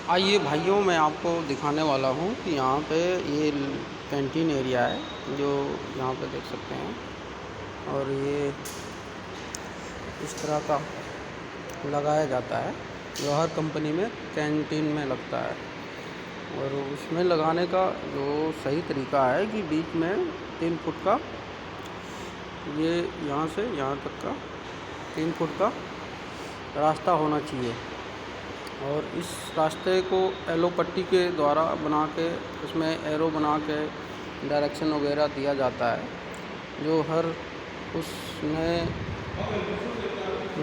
आइए भाइयों, मैं आपको दिखाने वाला हूँ कि यहाँ पे ये कैंटीन एरिया है जो यहाँ पे देख सकते हैं। और ये इस तरह का लगाया जाता है जो हर कंपनी में कैंटीन में लगता है। और उसमें लगाने का जो सही तरीका है कि बीच में 3 फुट का, ये यहाँ से यहाँ तक का 3 फुट का रास्ता होना चाहिए। और इस रास्ते को एलो पट्टी के द्वारा बना के उसमें एरो बना के डायरेक्शन वगैरह दिया जाता है, जो हर उसमें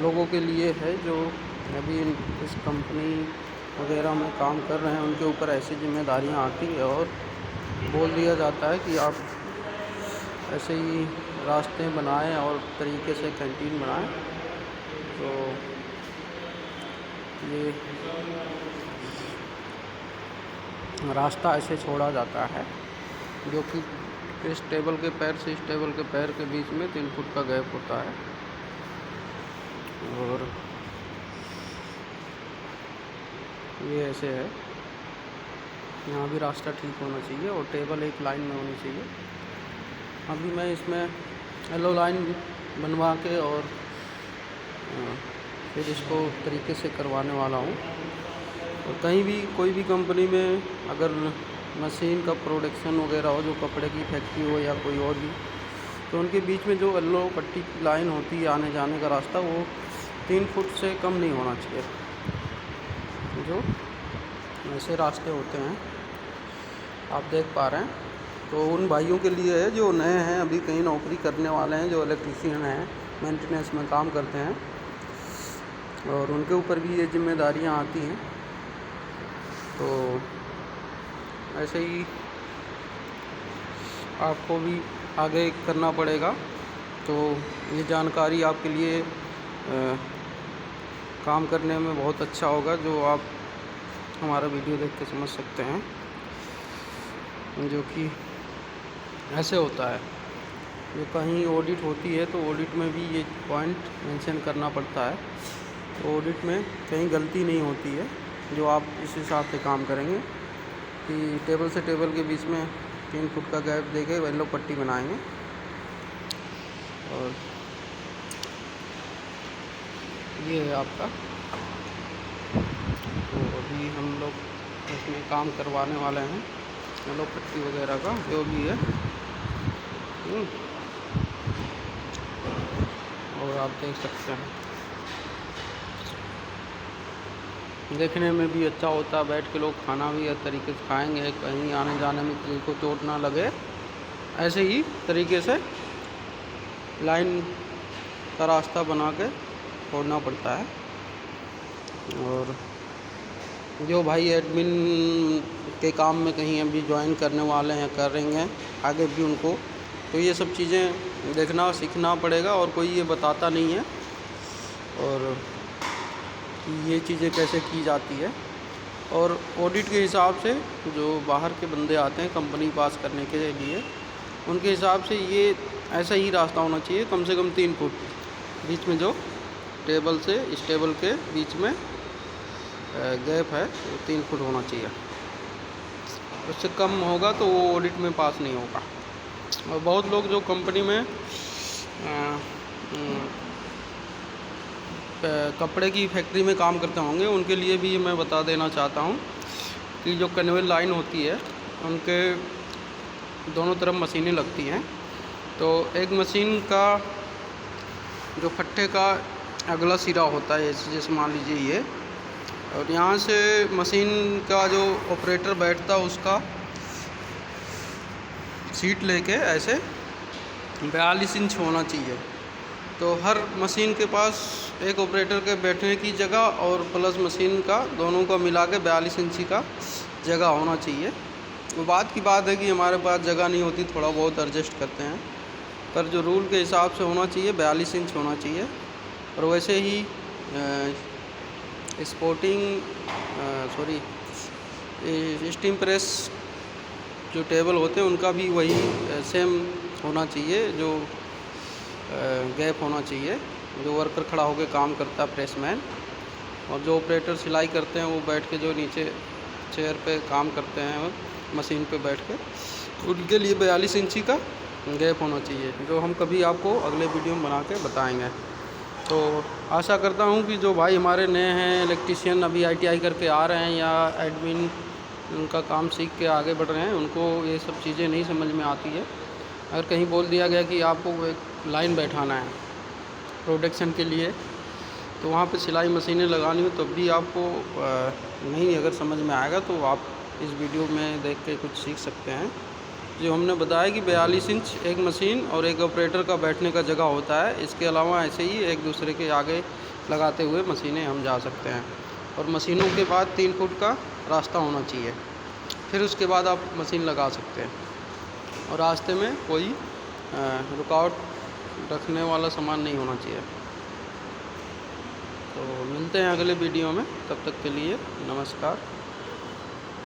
लोगों के लिए है जो अभी इस कंपनी वगैरह में काम कर रहे हैं। उनके ऊपर ऐसी जिम्मेदारियां आती है और बोल दिया जाता है कि आप ऐसे ही रास्ते बनाएं और तरीके से कैंटीन बनाएं। तो ये रास्ता ऐसे छोड़ा जाता है जो कि इस टेबल के पैर से इस टेबल के पैर के बीच में 3 फुट का गैप होता है। और ये ऐसे है, यहाँ भी रास्ता ठीक होना चाहिए और टेबल एक लाइन में होनी चाहिए। अभी मैं इसमें येलो लाइन बनवा के और फिर इसको तरीके से करवाने वाला हूँ। और कहीं भी कोई भी कंपनी में अगर मशीन का प्रोडक्शन वगैरह हो, जो कपड़े की फैक्ट्री हो या कोई और भी, तो उनके बीच में जो येलो पट्टी की लाइन होती है आने जाने का रास्ता, वो 3 फुट से कम नहीं होना चाहिए। जो ऐसे रास्ते होते हैं आप देख पा रहे हैं। तो उन भाइयों के लिए है जो नए हैं, अभी कहीं नौकरी करने वाले हैं, जो इलेक्ट्रीशियन हैं, मेंटेनेंस में काम करते हैं, और उनके ऊपर भी ये जिम्मेदारियां आती हैं। तो ऐसे ही आपको भी आगे करना पड़ेगा। तो ये जानकारी आपके लिए काम करने में बहुत अच्छा होगा, जो आप हमारा वीडियो देख के समझ सकते हैं। जो कि ऐसे होता है, जो कहीं ऑडिट होती है तो ऑडिट में भी ये पॉइंट मेंशन करना पड़ता है। तो ऑडिट में कहीं गलती नहीं होती है, जो आप इस हिसाब से काम करेंगे कि टेबल से टेबल के बीच में 3 फुट का गैप देके येलो पट्टी बनाएंगे। और ये है आपका। तो अभी हम लोग इसमें काम करवाने वाले हैं येलो पट्टी वगैरह का, जो भी है। और आप देख सकते हैं, देखने में भी अच्छा होता है। बैठ के लोग खाना भी हर तरीके से खाएंगे, कहीं आने जाने में किसी को चोट ना लगे। ऐसे ही तरीके से लाइन का रास्ता बना के छोड़ना पड़ता है। और जो भाई एडमिन के काम में कहीं अभी ज्वाइन करने वाले हैं, कर रहे हैं आगे भी उनको, तो ये सब चीज़ें देखना सीखना पड़ेगा। और कोई ये बताता नहीं है और ये चीज़ें कैसे की जाती है। और ऑडिट के हिसाब से जो बाहर के बंदे आते हैं कंपनी पास करने के लिए, उनके हिसाब से ये ऐसा ही रास्ता होना चाहिए, कम से कम 3 फुट बीच में, जो टेबल से इस टेबल के बीच में गैप है, 3 फुट होना चाहिए। उससे कम होगा तो वो ऑडिट में पास नहीं होगा। और बहुत लोग जो कंपनी में कपड़े की फैक्ट्री में काम करते होंगे, उनके लिए भी मैं बता देना चाहता हूँ कि जो कन्वेयर लाइन होती है, उनके दोनों तरफ मशीनें लगती हैं। तो एक मशीन का जो फट्टे का अगला सिरा होता है, जैसे मान लीजिए ये, और यहाँ से मशीन का जो ऑपरेटर बैठता है उसका सीट लेके ऐसे 42 इंच होना चाहिए। तो हर मशीन के पास एक ऑपरेटर के बैठने की जगह और प्लस मशीन का, दोनों का मिला के 42 इंची का जगह होना चाहिए। वो बात की बात है कि हमारे पास जगह नहीं होती, थोड़ा बहुत एडजस्ट करते हैं, पर जो रूल के हिसाब से होना चाहिए 42 इंच होना चाहिए। और वैसे ही स्टीम प्रेस जो टेबल होते हैं उनका भी वही सेम होना चाहिए, जो गैप होना चाहिए। जो वर्कर खड़ा होकर काम करता है, प्रेसमैन, और जो ऑपरेटर सिलाई करते हैं वो बैठ के जो नीचे चेयर पे काम करते हैं मशीन पे बैठ के, उनके लिए 42 इंची का गैप होना चाहिए, जो हम कभी आपको अगले वीडियो में बना के बताएंगे। तो आशा करता हूँ कि जो भाई हमारे नए हैं इलेक्ट्रीशियन, अभी ITI करके आ रहे हैं या एडमिन उनका काम सीख के आगे बढ़ रहे हैं, उनको ये सब चीज़ें नहीं समझ में आती है। अगर कहीं बोल दिया गया कि आपको एक लाइन बैठाना है प्रोडक्शन के लिए, तो वहाँ पे सिलाई मशीनें लगानी हो, तब भी आपको नहीं अगर समझ में आएगा तो आप इस वीडियो में देख के कुछ सीख सकते हैं। जो हमने बताया कि 42 इंच एक मशीन और एक ऑपरेटर का बैठने का जगह होता है। इसके अलावा ऐसे ही एक दूसरे के आगे लगाते हुए मशीनें हम जा सकते हैं, और मशीनों के बाद 3 फुट का रास्ता होना चाहिए, फिर उसके बाद आप मशीन लगा सकते हैं, और रास्ते में कोई रुकावट रखने वाला सामान नहीं होना चाहिए। तो मिलते हैं अगले वीडियो में, तब तक के लिए नमस्कार।